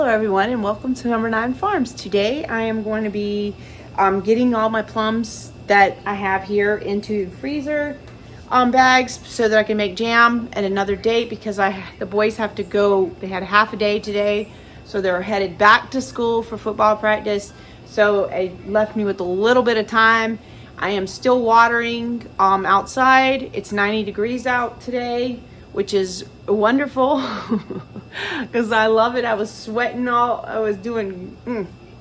Hello everyone and welcome to Number 9 Farms. Today I am going to be getting all my plums that I have here into freezer bags so that I can make jam at another date because the boys have to go. They had a half a day today, so they're headed back to school for football practice. So it left me with a little bit of time. I am still watering outside. It's 90 degrees out today, which is wonderful because I love it. I was sweating I was doing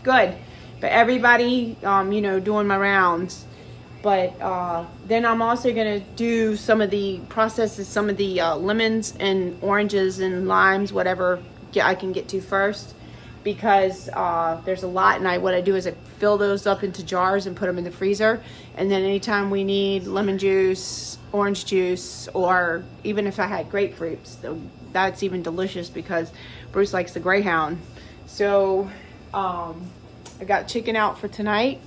good. But everybody, doing my rounds. But then I'm also going to do some of the processes, some of the lemons and oranges and limes, whatever I can get to first. Because there's a lot, and what I do is I fill those up into jars and put them in the freezer. And then anytime we need lemon juice, orange juice, or even if I had grapefruits, that's even delicious because Bruce likes the Greyhound. So I got chicken out for tonight.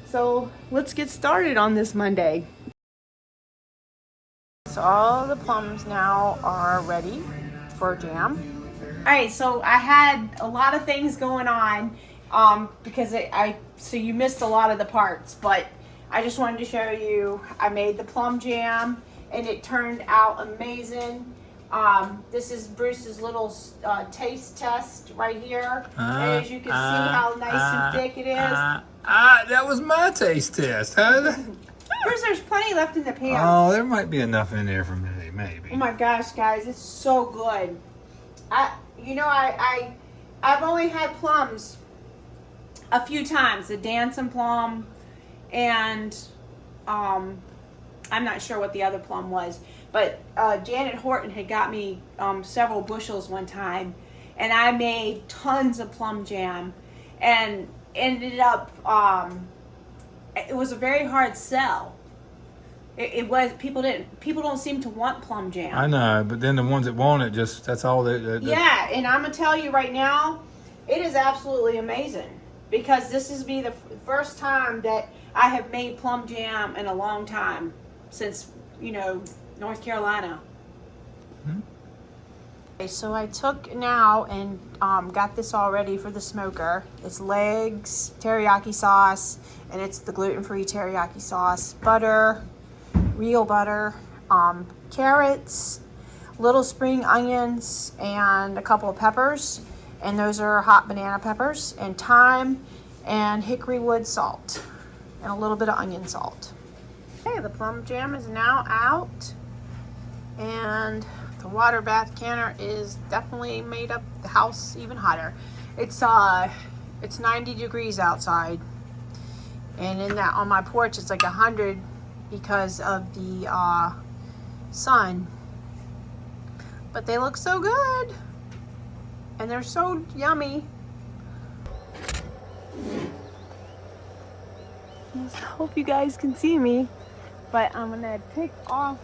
So let's get started on this Monday. So all the plums now are ready for jam. All right, so I had a lot of things going on because so you missed a lot of the parts, but I just wanted to show you I made the plum jam and it turned out amazing. This is Bruce's little taste test right here. And as you can see how nice and thick it is. That was my taste test, huh? Bruce, there's plenty left in the pan. Oh, there might be enough in there for me, maybe. Oh my gosh, guys, it's so good. I've only had plums a few times, the dancing plum, and I'm not sure what the other plum was, but Janet Horton had got me several bushels one time, and I made tons of plum jam, and ended up it was a very hard sell. It was people don't seem to want plum jam. I know, but then the ones that want it, that's all Yeah, and I'm gonna tell you right now, it is absolutely amazing because this is the first time that I have made plum jam in a long time since North Carolina. Mm-hmm. Okay, so I took now and got this all ready for the smoker. It's legs, teriyaki sauce, and it's the gluten-free teriyaki sauce, butter, real butter, carrots, little spring onions, and a couple of peppers, and those are hot banana peppers, and thyme, and hickory wood salt, and a little bit of onion salt. Okay, the plum jam is now out, and the water bath canner is definitely made up the house even hotter. It's 90 degrees outside, and on my porch it's like 100 because of the sun. But they look so good, and they're so yummy. I hope you guys can see me, but I'm gonna pick off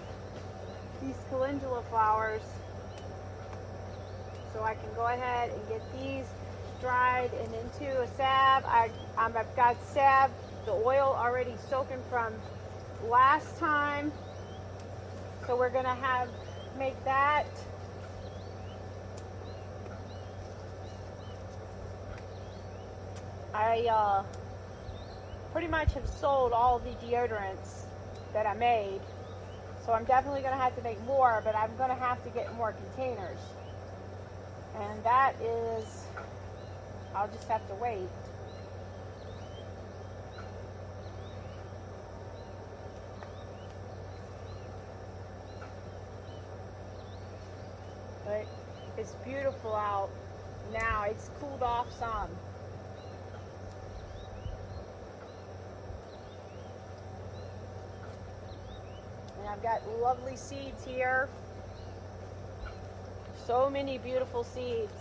these calendula flowers so I can go ahead and get these dried and into a salve. I've got salve, the oil already soaking from last time, so we're gonna make that. I pretty much have sold all the deodorants that I made, so I'm definitely gonna have to make more, but I'm gonna have to get more containers, and that is, I'll just have to wait. But it's beautiful out now. It's cooled off some. And I've got lovely seeds here. So many beautiful seeds.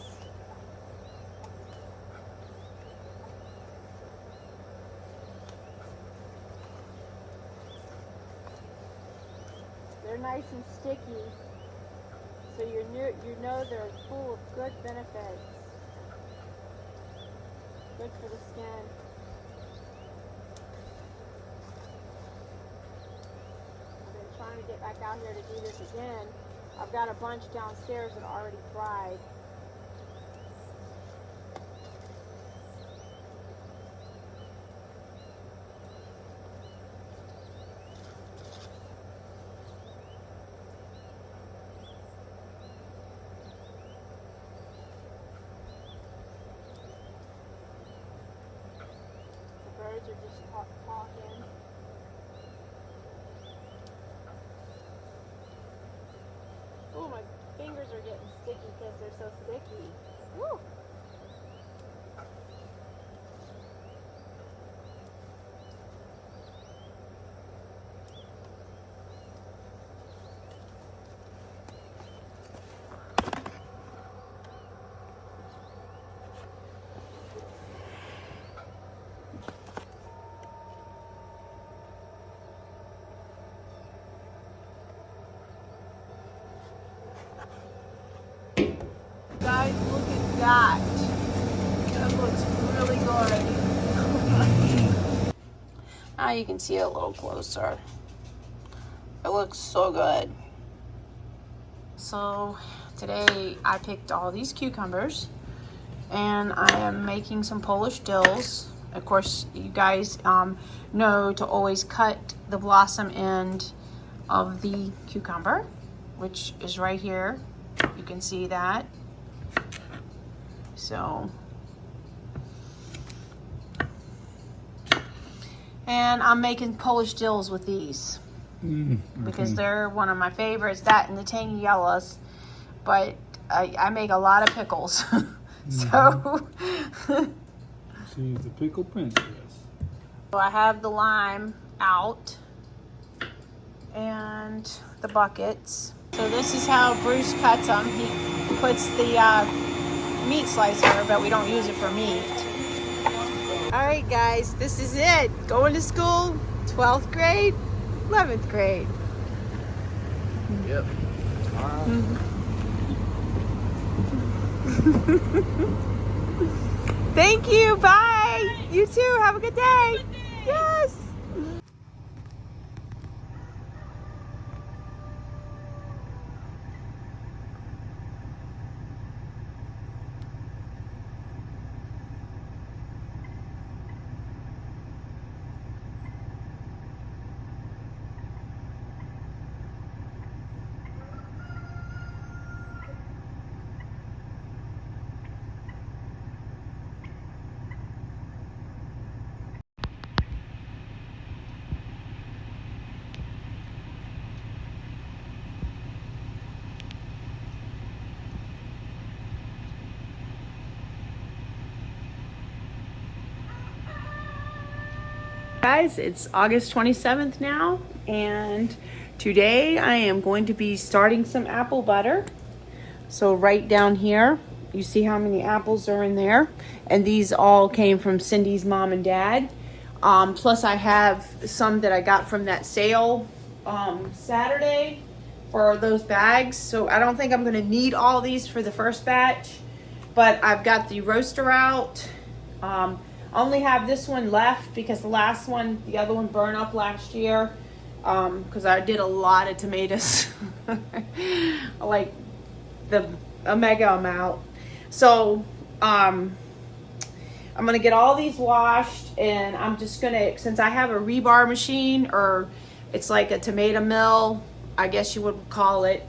They're nice and sticky. So you know they're full of good benefits. Good for the skin. I've been trying to get back out here to do this again. I've got a bunch downstairs that are already fried. are just talking. Oh, my fingers are getting sticky because they're so sticky. Woo! Guys, look at that. That looks really good. Now you can see it a little closer. It looks so good. So today I picked all these cucumbers and I am making some Polish dills. Of course, you guys know to always cut the blossom end of the cucumber, which is right here. You can see that. So, and I'm making Polish dills with these because they're one of my favorites, that and the tangy yellows, but I make a lot of pickles. So She's the pickle princess. So I have the lime out and the buckets. So this is how Bruce cuts them. He puts the meat slicer, but we don't use it for meat. All right, guys, this is it. Going to school, 12th grade, 11th grade. Yep. Thank you. Bye. You too. Have a good day. Yes. Guys, it's August 27th now, and today I am going to be starting some apple butter. So right down here, you see how many apples are in there, and these all came from Cindy's mom and dad. Plus I have some that I got from that sale Saturday for those bags. So I don't think I'm gonna need all these for the first batch, but I've got the roaster out. I only have this one left because the last one, the other one burned up last year because I did a lot of tomatoes, like a mega amount. So I'm gonna get all these washed, and I'm just gonna, since I have a rebar machine, or it's like a tomato mill, I guess you would call it.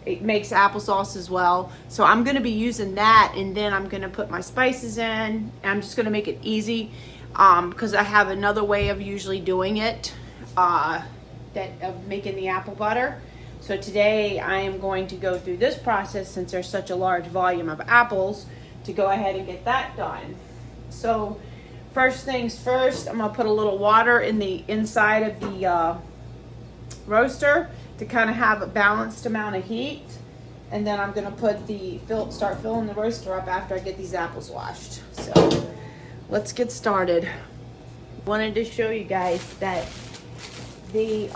It makes applesauce as well. So I'm gonna be using that, and then I'm gonna put my spices in, and I'm just gonna make it easy because I have another way of usually doing it, of making the apple butter. So today I am going to go through this process, since there's such a large volume of apples, to go ahead and get that done. So first things first, I'm gonna put a little water in the inside of the roaster to kind of have a balanced amount of heat, and then I'm gonna put start filling the roaster up after I get these apples washed. So let's get started. Wanted to show you guys that the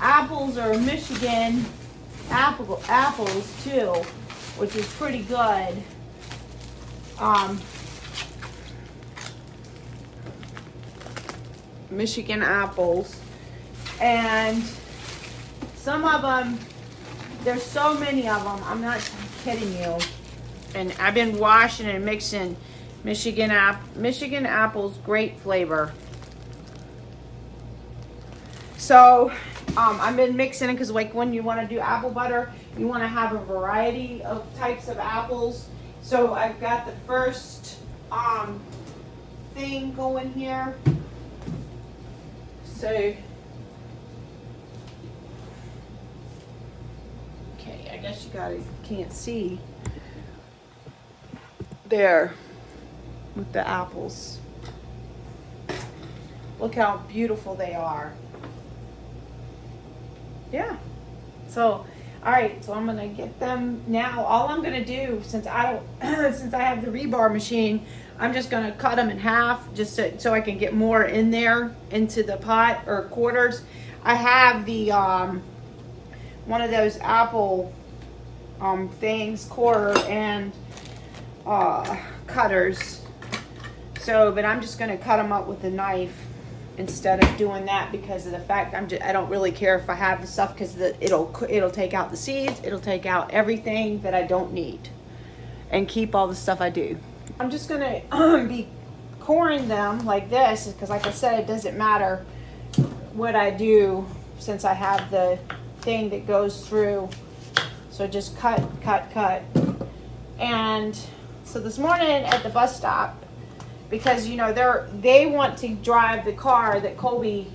apples are Michigan apples too, which is pretty good. Michigan apples, and some of them, there's so many of them, I'm not kidding you. And I've been washing and mixing Michigan apples, great flavor. So I've been mixing it because, like, when you want to do apple butter, you want to have a variety of types of apples. So I've got the first thing going here. So, okay, I guess you guys can't see there with the apples. Look how beautiful they are. Yeah. So, all right, so I'm gonna get them now. All I'm gonna do, since I don't, since I have the rebar machine, I'm just gonna cut them in half, just so I can get more in there into the pot or quarters. I have the one of those apple things, quarter and cutters. So, but I'm just gonna cut them up with a knife instead of doing that, because of the fact I don't really care if I have the stuff, because it'll take out the seeds, it'll take out everything that I don't need, and keep all the stuff I do. I'm just gonna be coring them like this, because like I said, it doesn't matter what I do since I have the thing that goes through. So just cut. And so this morning at the bus stop, because you know they want to drive the car that Colby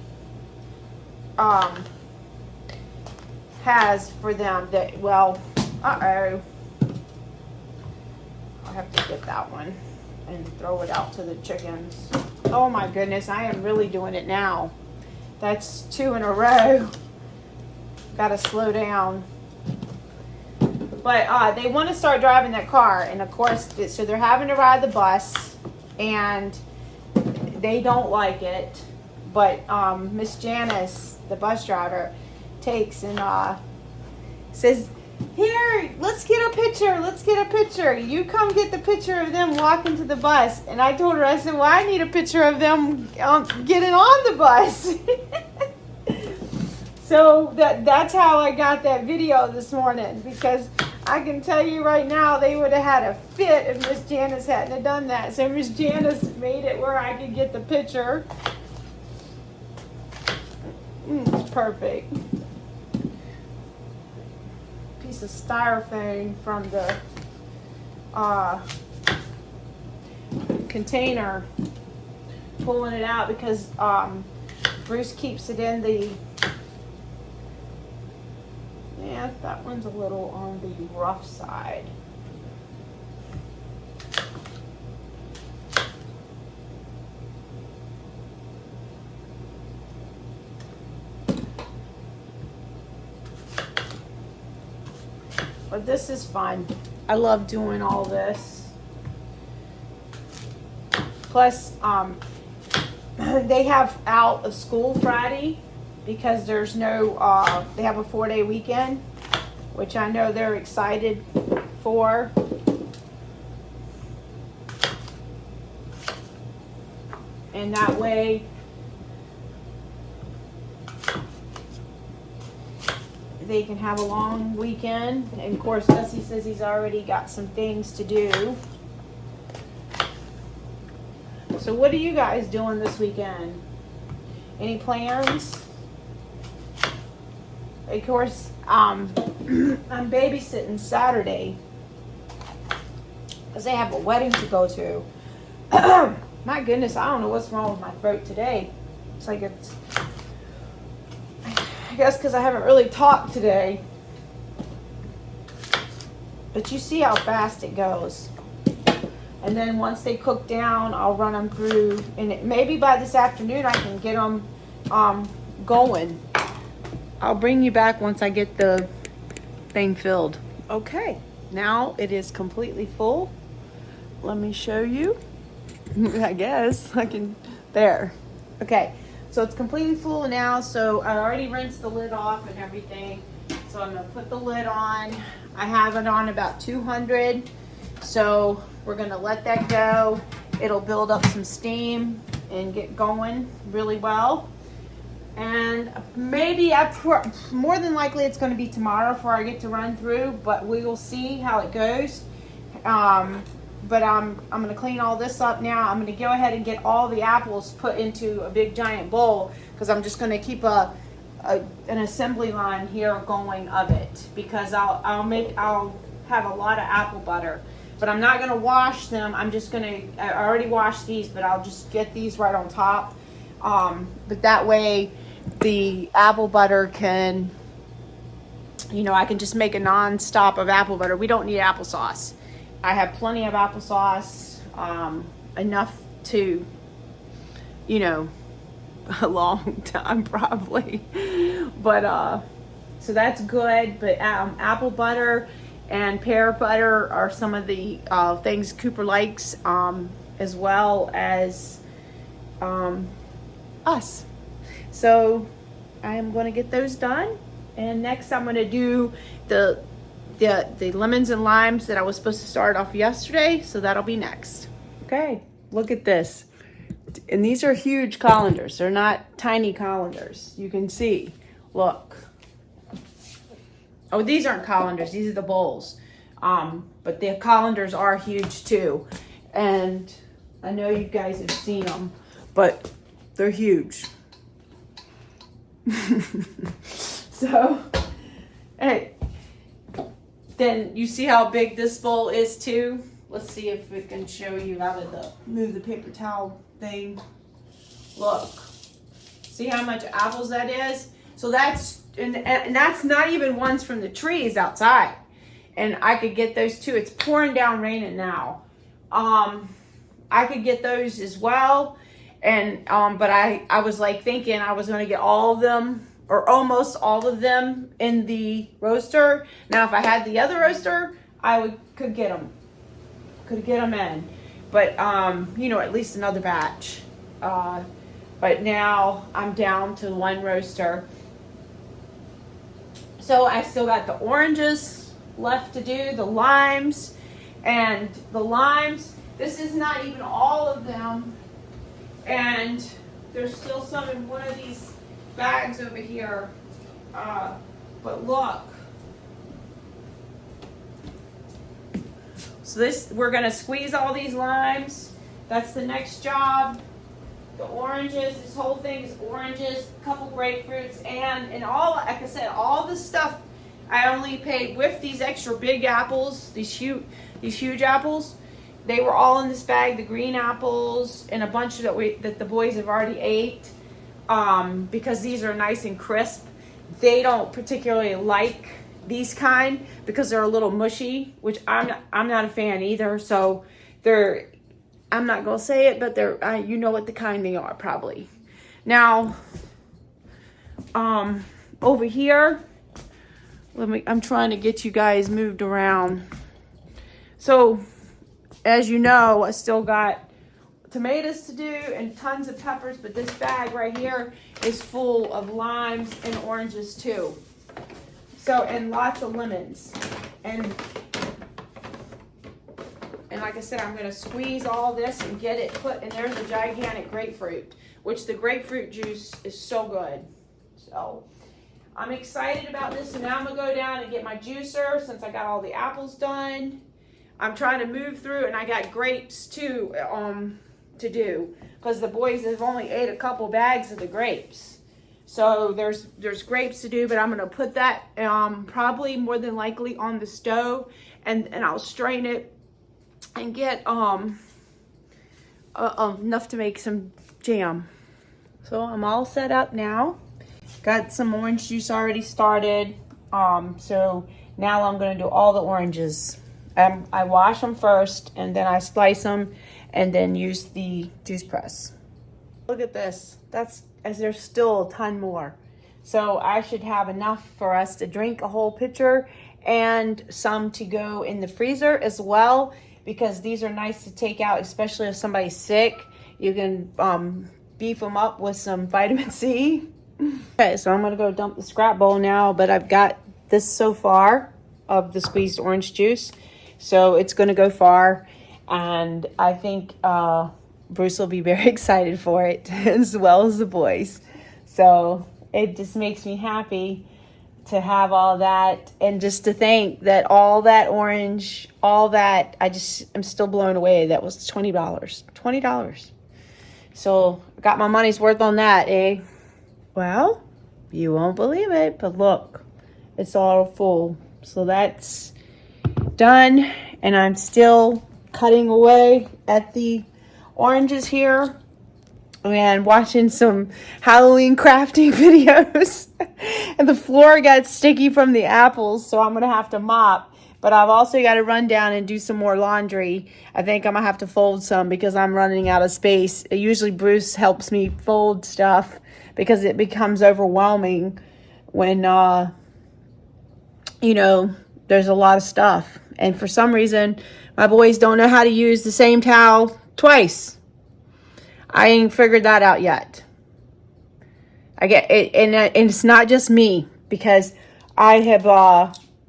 has for them. That I'll have to get that one and throw it out to the chickens. Oh my goodness, I am really doing it now. That's 2 in a row. Gotta slow down. But they want to start driving that car, and of course, so they're having to ride the bus, and they don't like it. But Miss Janice, the bus driver, takes and says, "Here, let's get a picture. You come get the picture of them walking to the bus." And I told her, I said, "Well, I need a picture of them getting on the bus." So that's how I got that video this morning, because I can tell you right now, they would have had a fit if Miss Janice hadn't have done that. So Miss Janice made it where I could get the picture. It's perfect. Piece of styrofoam from the container, pulling it out because Bruce keeps it in the. Yeah, that one's a little on the rough side. But this is fun. I love doing all this. Plus, they have out of school Friday, because there's no, they have a 4-day weekend, which I know they're excited for. And that way, they can have a long weekend. And of course, Dusty says he's already got some things to do. So what are you guys doing this weekend? Any plans? Of course, I'm babysitting Saturday because they have a wedding to go to. My goodness, I don't know what's wrong with my throat today. It's like it's, I guess because I haven't really talked today. But you see how fast it goes. And then once they cook down, I'll run them through. And maybe by this afternoon, I can get them going. I'll bring you back once I get the thing filled. Okay, now it is completely full. Let me show you. I guess I can, there. Okay, so it's completely full now. So I already rinsed the lid off and everything. So I'm gonna put the lid on. I have it on about 200. So we're gonna let that go. It'll build up some steam and get going really well. And maybe more than likely it's going to be tomorrow before I get to run through, but we will see how it goes. But I'm going to clean all this up now. I'm going to go ahead and get all the apples put into a big giant bowl, because I'm just going to keep an assembly line here going of it, because I'll have a lot of apple butter. but I'm not gonna wash them. I'm just gonna, I already washed these, but I'll just get these right on top. But that way the apple butter can, I can just make a non-stop of apple butter. We don't need applesauce. I have plenty of applesauce, enough to, a long time probably. But, so that's good. But apple butter and pear butter are some of the things Cooper likes, as well as us. So I am going to get those done. And next I'm going to do the lemons and limes that I was supposed to start off yesterday. So that'll be next. Okay, look at this. And these are huge colanders. They're not tiny colanders. You can see. Look. Oh, these aren't colanders. These are the bowls. But the colanders are huge too. And I know you guys have seen them, but they're huge. So, hey, then you see how big this bowl is too? Let's see if we can show you out of move the paper towel thing. Look, see how much apples that is? So that's, and that's not even ones from the trees outside. And I could get those too. It's pouring down raining now. I could get those as well. And, but I was like thinking I was going to get all of them or almost all of them in the roaster. Now, if I had the other roaster, could get them. Could get them in. But, at least another batch. But now I'm down to one roaster. So I still got the oranges left to do, the limes. And the limes, this is not even all of them. And there's still some in one of these bags over here. But look. So we're gonna squeeze all these limes. That's the next job. The oranges, this whole thing is oranges, a couple grapefruits, and all, like I said, all the stuff I only paid with these extra big apples, these huge apples. They were all in this bag, the green apples, and a bunch that the boys have already ate, because these are nice and crisp. They don't particularly like these kind because they're a little mushy, which I'm not a fan either. So I'm not gonna say it, but you know what the kind they are probably. Now, over here, I'm trying to get you guys moved around. So, as you know, I still got tomatoes to do and tons of peppers, but this bag right here is full of limes and oranges too. So, and lots of lemons. And like I said, I'm going to squeeze all this and get it put, and there's a gigantic grapefruit, which the grapefruit juice is so good. So I'm excited about this. So now I'm going to go down and get my juicer since I got all the apples done. I'm trying to move through, and I got grapes too to do because the boys have only ate a couple bags of the grapes. So there's grapes to do, but I'm going to put that probably more than likely on the stove, and I'll strain it and get enough to make some jam. So I'm all set up now. Got some orange juice already started. So now I'm going to do all the oranges. I wash them first, and then I slice them, and then use the juice press. Look at this. There's still a ton more. So I should have enough for us to drink a whole pitcher, and some to go in the freezer as well, because these are nice to take out, especially if somebody's sick. You can beef them up with some vitamin C. Okay, so I'm gonna go dump the scrap bowl now, but I've got this so far of the squeezed orange juice. So it's gonna go far, and I think Bruce will be very excited for it, as well as the boys. So it just makes me happy to have all that, and just to think that all that orange, all that, I'm still blown away. That was $20. $20. So I got my money's worth on that, eh? Well, you won't believe it, but look, it's all full. So that's done, and I'm still cutting away at the oranges here and watching some Halloween crafting videos. And the floor got sticky from the apples, so I'm gonna have to mop. But I've also got to run down and do some more laundry. I think I'm gonna have to fold some because I'm running out of space. Usually Bruce helps me fold stuff because it becomes overwhelming when you know, there's a lot of stuff. And for some reason, my boys don't know how to use the same towel twice. I ain't figured that out yet. I get it, and it's not just me, because I have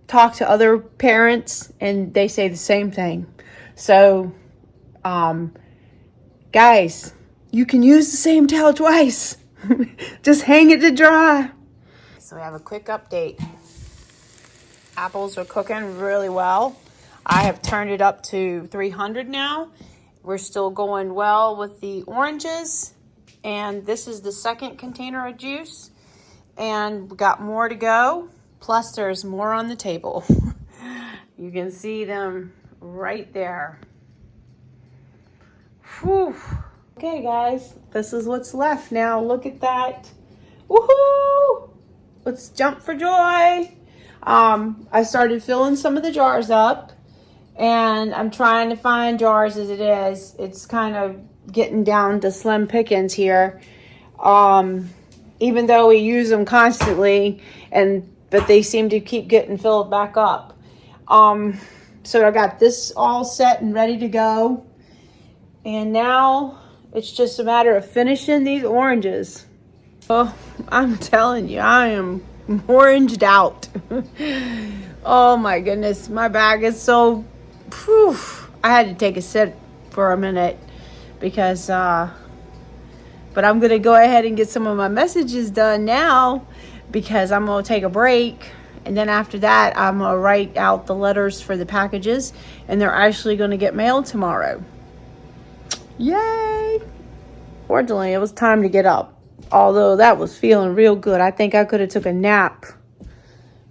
talked to other parents and they say the same thing. So, guys, you can use the same towel twice. Just hang it to dry. So we have a quick update. Apples are cooking really well. I have turned it up to 300 now. We're still going well with the oranges. And this is the second container of juice. And we got more to go. Plus there's more on the table. You can see them right there. Whew. Okay guys, this is what's left now. Look at that. Woohoo! Let's jump for joy. I started filling some of the jars up, and I'm trying to find jars as it is. It's kind of getting down to slim pickings here. Even though we use them constantly, but they seem to keep getting filled back up. So I got this all set and ready to go. And now it's just a matter of finishing these oranges. Oh, I'm telling you, I am oranged out. Oh my goodness, my bag is so, whew. I had to take a sip for a minute because, but I'm gonna go ahead and get some of my messages done now because I'm gonna take a break. And then after that, I'm gonna write out the letters for the packages, and they're actually gonna get mailed tomorrow. Yay! Fortunately, it was time to get up. Although that was feeling real good. I think I could have took a nap.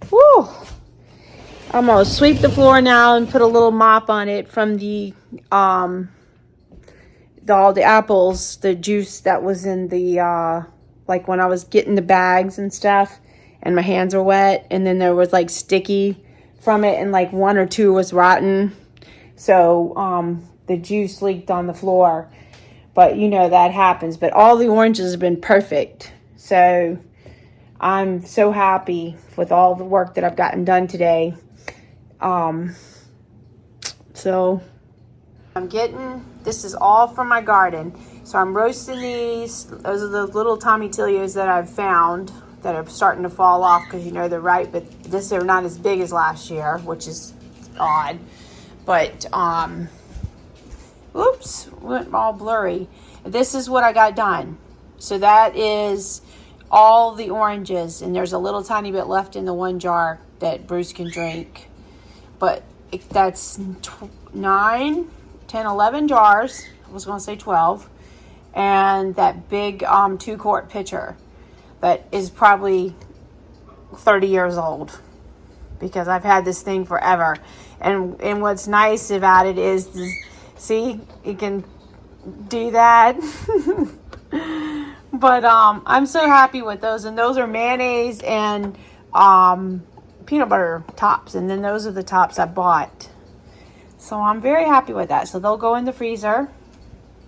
Woo! I'm gonna sweep the floor now and put a little mop on it from all the apples, the juice that was in the like when I was getting the bags and stuff, and my hands are wet, and then there was like sticky from it, and like one or two was rotten. So the juice leaked on the floor. But you know that happens. But all the oranges have been perfect. So I'm so happy with all the work that I've gotten done today. So this is all from my garden. So I'm roasting these. Those are the little tomatillos that I've found that are starting to fall off because you know they're ripe. But they're not as big as last year, which is odd. But oops, went all blurry. This is what I got done. So that is all the oranges, and there's a little tiny bit left in the one jar that Bruce can drink. But that's 9, 10, 11 jars. I was going to say 12. And that big 2-quart pitcher that is probably 30 years old because I've had this thing forever. And what's nice about it is this, see, you can do that. But I'm so happy with those. And those are mayonnaise and peanut butter tops. And then those are the tops I bought. So I'm very happy with that. So they'll go in the freezer.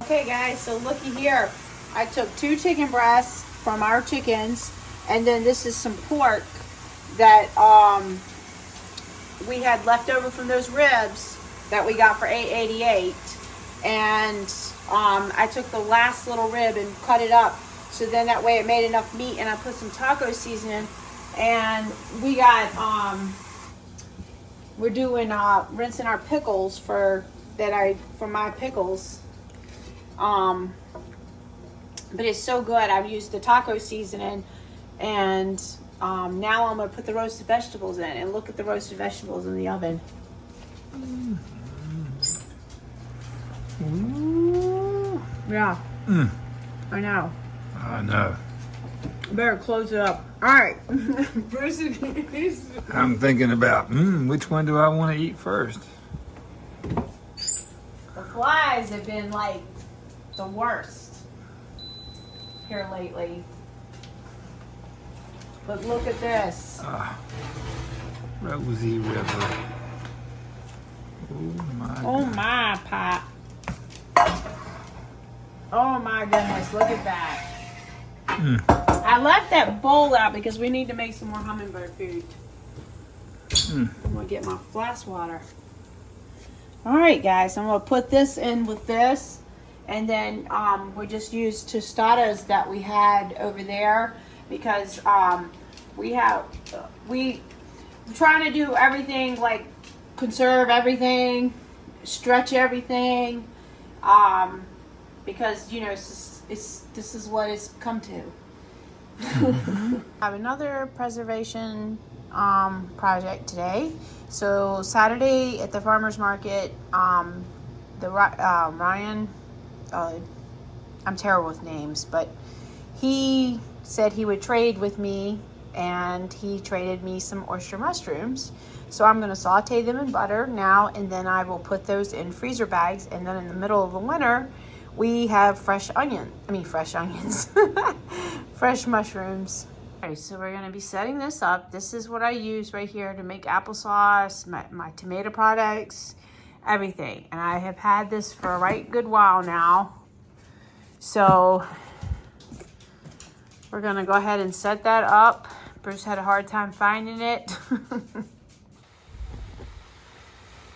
Okay, guys, so looky here. I took 2 chicken breasts from our chickens. And then this is some pork that we had left over from those ribs that we got for $8.88. And I took the last little rib and cut it up so then that way it made enough meat, and I put some taco seasoning, and we got we're doing rinsing our pickles for my pickles, but it's so good. I've used the taco seasoning, and now I'm gonna put the roasted vegetables in, and look at the roasted vegetables in the oven. Ooh. Yeah. I know. I know. Better close it up. All right. Bruce, I'm thinking about, which one do I want to eat first? the flies have been like the worst here lately. But look at this. Rosie River. Oh my. Oh my, Pop. Oh my goodness, look at that. I left that bowl out because we need to make some more hummingbird food. I'm gonna get my flask water. All right, guys, I'm gonna put this in with this, and then we just use tostadas that we had over there because we trying to do everything, like conserve everything, stretch everything, because you know this is what it's come to. I have another preservation project today. So Saturday at the farmers market, Ryan, I'm terrible with names, but he said he would trade with me, and he traded me some oyster mushrooms. So I'm going to saute them in butter now, and then I will put those in freezer bags, and then in the middle of the winter we have fresh onions, fresh mushrooms. Okay, so we're going to be setting this up. This is what I use right here to make applesauce, my tomato products, everything. And I have had this for a right good while now. So we're going to go ahead and set that up. Bruce had a hard time finding it.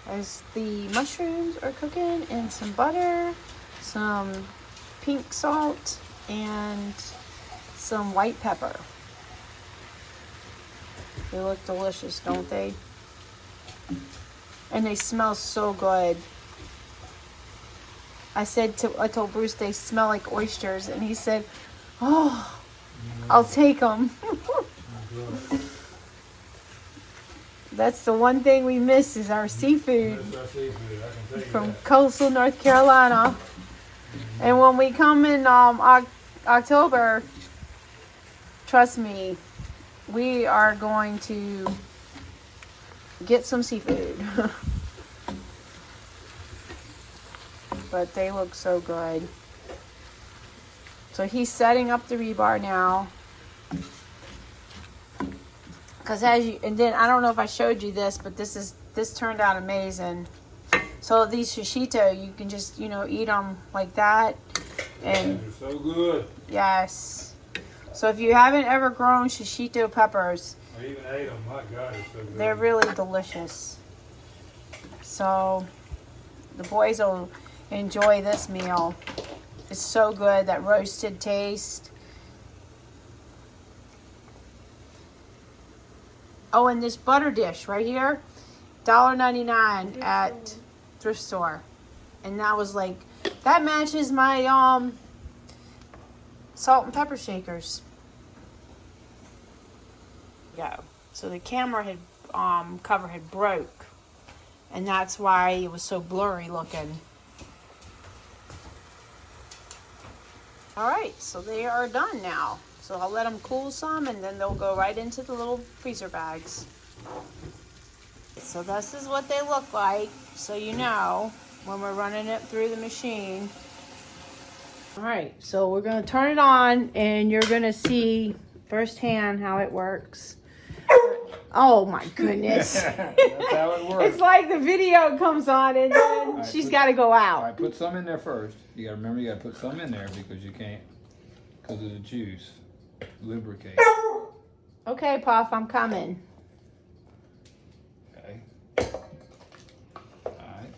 As the mushrooms are cooking in some butter, some pink salt, and some white pepper. They look delicious, don't they? And they smell so good. I told Bruce they smell like oysters, and he said, "Oh, I'll take them." That's the one thing we miss is our seafood from coastal North Carolina. And when we come in October, trust me, we are going to get some seafood. But they look so good. So he's setting up the rebar now. Because and then I don't know if I showed you this, but this turned out amazing. So these shishito, you can just, eat them like that. And they're so good. Yes. So if you haven't ever grown shishito peppers, I even ate them. My God, they're so good. They're really delicious. So the boys will enjoy this meal. It's so good, that roasted taste. Oh, and this butter dish right here, $1.99 at thrift store. And that was that matches my salt and pepper shakers. Go. So the camera cover had broke, and that's why it was so blurry looking. All right, so they are done now. So I'll let them cool some, and then they'll go right into the little freezer bags. So this is what they look like, so you know when we're running it through the machine. All right, so we're gonna turn it on, and you're gonna see firsthand how it works. Oh my goodness. That's how it works. It's like the video comes on, and then Right, she's got to go out. All right, put some in there first. You gotta remember, you gotta put some in there because you can't, because of the juice. Lubricate. Okay, Puff, I'm coming. Okay. Alright,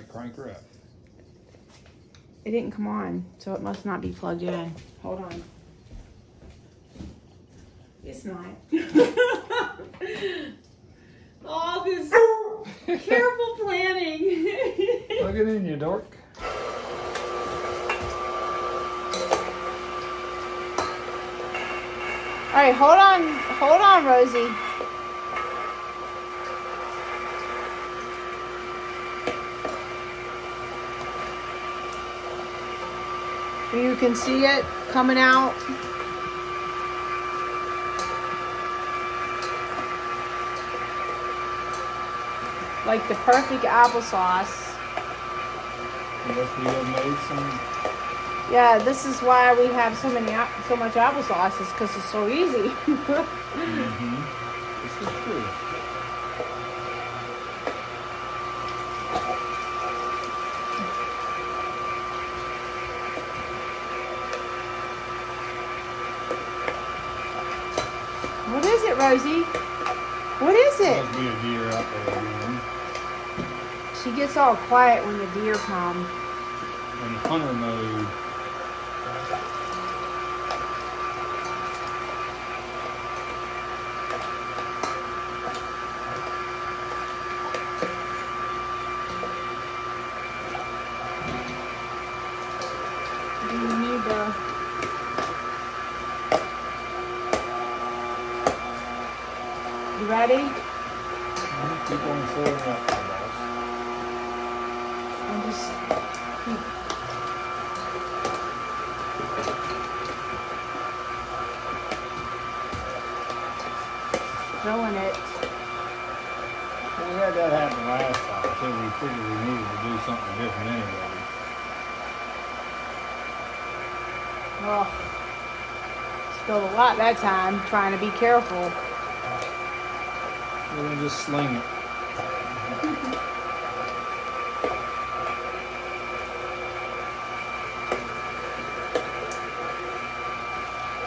crank her up. It didn't come on, so it must not be plugged in. Hold on. It's not. All this careful planning. Plug it in, you dork. All right, hold on, Rosie. You can see it coming out. like the perfect applesauce. Unless we have made some. Yeah, this is why we have so much applesauce, is because it's so easy. Mm-hmm. This is true. What is it, Rosie? What is it? Must be a deer out there again. She gets all quiet when the deer come. In hunter mode. You need to. You ready? Keep on filling up, my boss. And just keep. Filling it. Well, we had that happen last time until we figured we needed to do something different anyway. Oh, spilled a lot that time. Trying to be careful. We're gonna just sling it.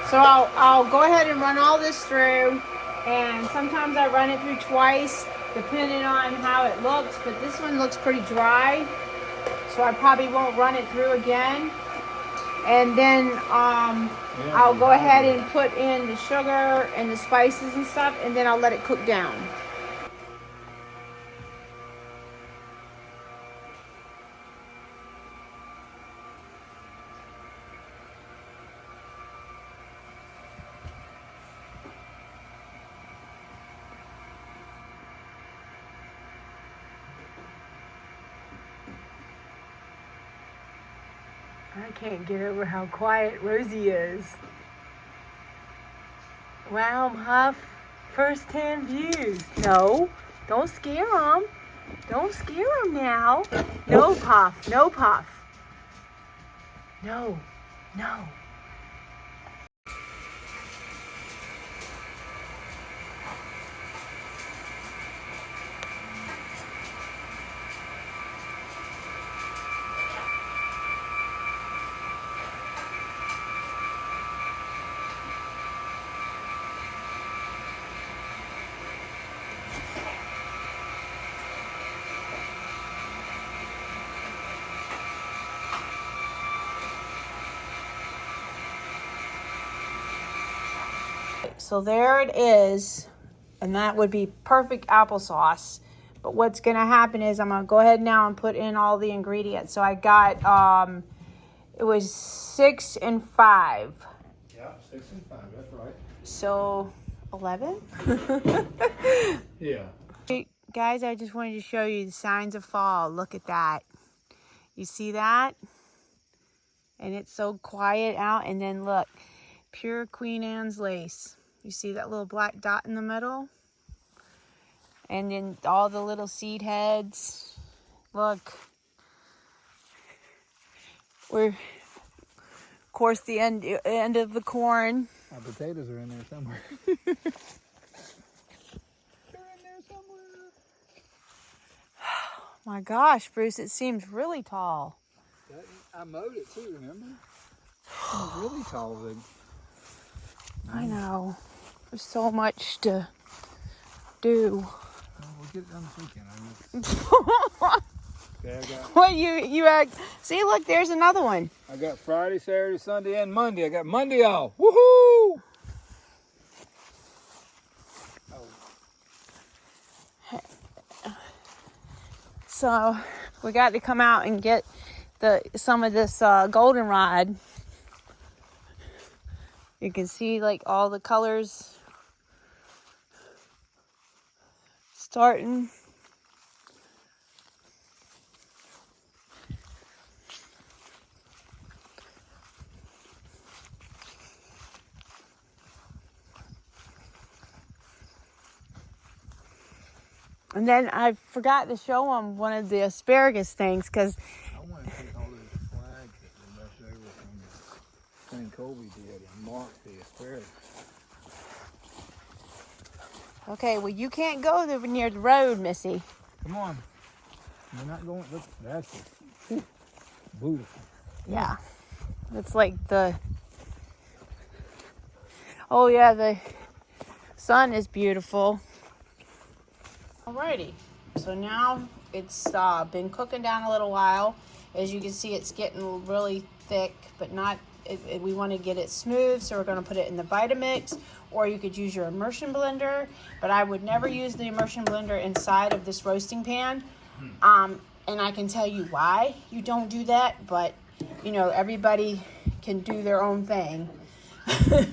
So I'll go ahead and run all this through, and sometimes I run it through twice depending on how it looks, but this one looks pretty dry, so I probably won't run it through again. And then I'll go ahead and put in the sugar and the spices and stuff, and then I'll let it cook down. I can't get over how quiet Rosie is. Wow, Huff, first-hand views. No, don't scare them. Don't scare them now. No, Puff, no, Puff. No, no. So there it is, and that would be perfect applesauce. But what's gonna happen is I'm gonna go ahead now and put in all the ingredients. So I got it was 6 and 5. Yeah, 6 and 5. That's right. So 11. Yeah. Hey, guys, I just wanted to show you the signs of fall. Look at that. You see that? And it's so quiet out. And then look, pure Queen Anne's lace. You see that little black dot in the middle? And then all the little seed heads. Look. We're, of course, the end of the corn. Our potatoes are in there somewhere. They're in there somewhere. My gosh, Bruce, it seems really tall. I mowed it too, remember? It's really tall. I know. There's so much to do. Well, we'll get it done this weekend. Okay, I got. What you see? Look, there's another one. I got Friday, Saturday, Sunday, and Monday. I got Monday off. Woohoo! So we got to come out and get some of this goldenrod. You can see like all the colors starting. And then I forgot to show him one of the asparagus things because I want to see all those flags that were left over from the thing Colby did and mark the asparagus. okay, well you can't go there near the road, Missy. Come on. We're not going. Look, that's it. Beautiful. Yeah, it's like the. Oh yeah, the sun is beautiful. Alrighty, so now it's been cooking down a little while. As you can see, it's getting really thick, but not. We want to get it smooth, so we're going to put it in the Vitamix, or you could use your immersion blender. But I would never use the immersion blender inside of this roasting pan. And I can tell you why you don't do that, but you know, everybody can do their own thing. Yeah,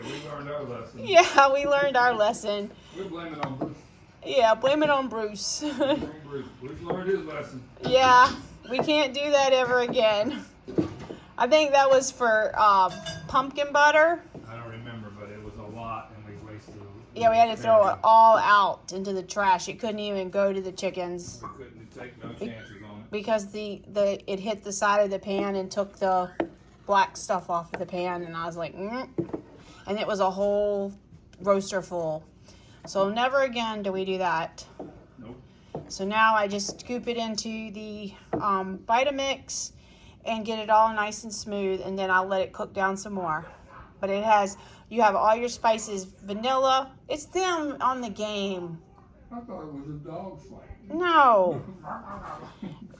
we learned our lesson. Yeah, we learned our lesson. We're blaming on Bruce. Yeah, blame it on Bruce. Bruce learned his lesson. Yeah, we can't do that ever again. I think that was for pumpkin butter. I don't remember, but it was a lot, and we wasted it. Yeah, we had to throw it all out into the trash. It couldn't even go to the chickens We couldn't take no chances on it. because it hit the side of the pan and took the black stuff off of the pan, and I was like, and it was a whole roaster full. So never again do we do that. Nope. So now I just scoop it into the Vitamix and get it all nice and smooth, and then I'll let it cook down some more. But you have all your spices, vanilla. It's them on the game. I thought it was a dog fight. No.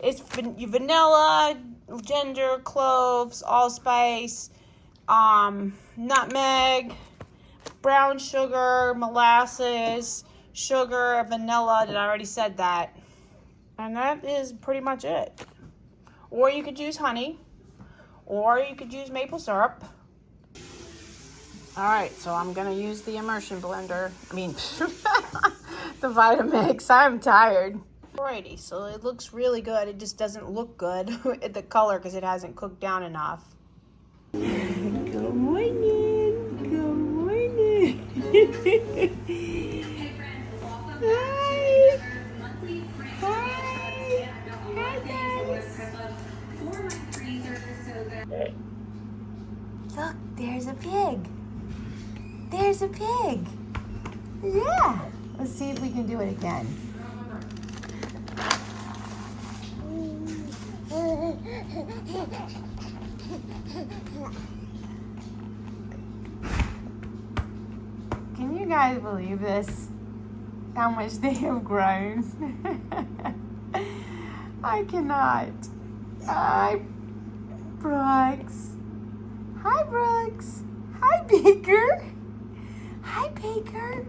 It's vanilla, ginger, cloves, allspice, nutmeg, brown sugar, molasses, sugar, vanilla. Did I already said that? And that is pretty much it. Or you could use honey, or you could use maple syrup. All right, so I'm gonna use the immersion blender. I mean, the Vitamix. I'm tired. Alrighty, so it looks really good. It just doesn't look good at the color because it hasn't cooked down enough. Good morning. Good morning. Hi. Hi. Hi, guys. Look, there's a pig. There's a pig. Yeah. Let's see if we can do it again. Can you guys believe this? How much they have grown. I cannot. Hi, Brooks. Hi, Brooks. Hi, Baker. Hi, Baker.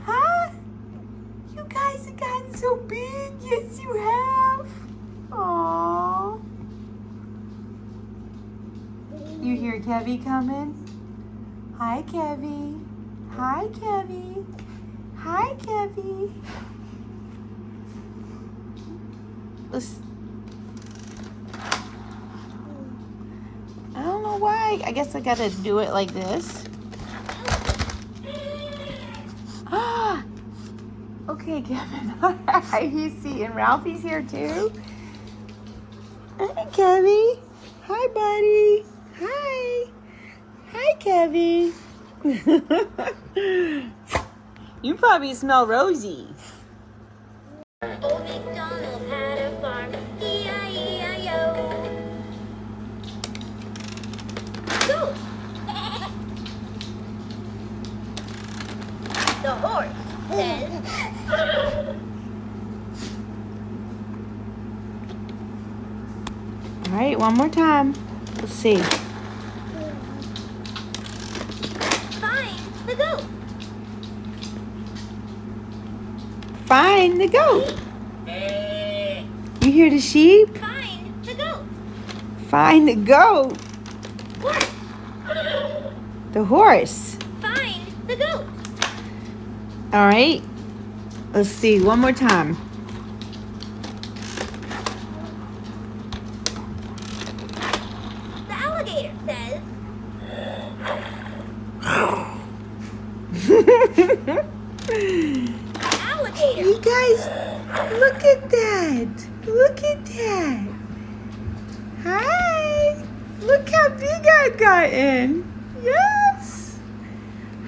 Huh? You guys have gotten so big. Yes, you have. Aww. You hear Kevy coming? Hi, Kevy. Hi, Kevy. Hi, Kevy. I don't know why. I guess I gotta do it like this. Ah. Okay, Kevin. Hi, he's see, and Ralphie's here too. Hi, Kevy. Hi, buddy. Hi. Hi, Kevy. You probably smell rosy. Old MacDonald had a farm, E-I-E-I-O. Go! The horse says... All right, one more time. Let's see. Find the goat. Find the goat. You hear the sheep? Find the goat. Find the goat. Horse. The horse. Find the goat. All right. Let's see. One more time. The alligator says... The alligator alligator. You guys, look at that. Look at that. Hi. Look how big I've gotten. Yes.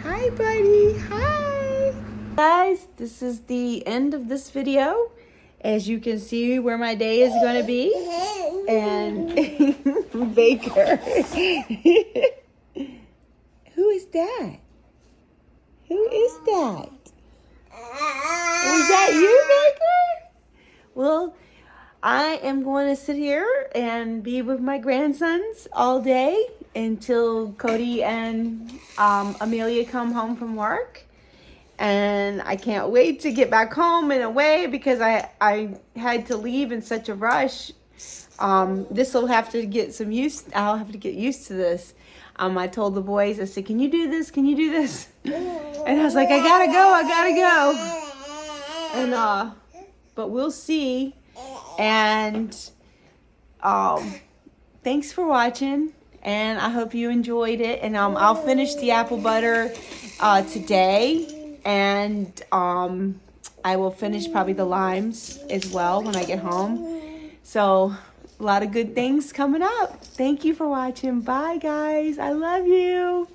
Hi, buddy. Hi. Guys, this is the end of this video. As you can see where my day is going to be. And Baker. Who is that? Who is that? Was that you, Baker? Well, I am going to sit here and be with my grandsons all day until Cody and Amelia come home from work. And I can't wait to get back home and away because I had to leave in such a rush. This will have to get some use. I'll have to get used to this. I told the boys, I said, "Can you do this? Can you do this?" And I was like, "I gotta go. And but we'll see. And thanks for watching. And I hope you enjoyed it. And I'll finish the apple butter today. And I will finish probably the limes as well when I get home. So a lot of good things coming up. Thank you for watching. Bye, guys. I love you.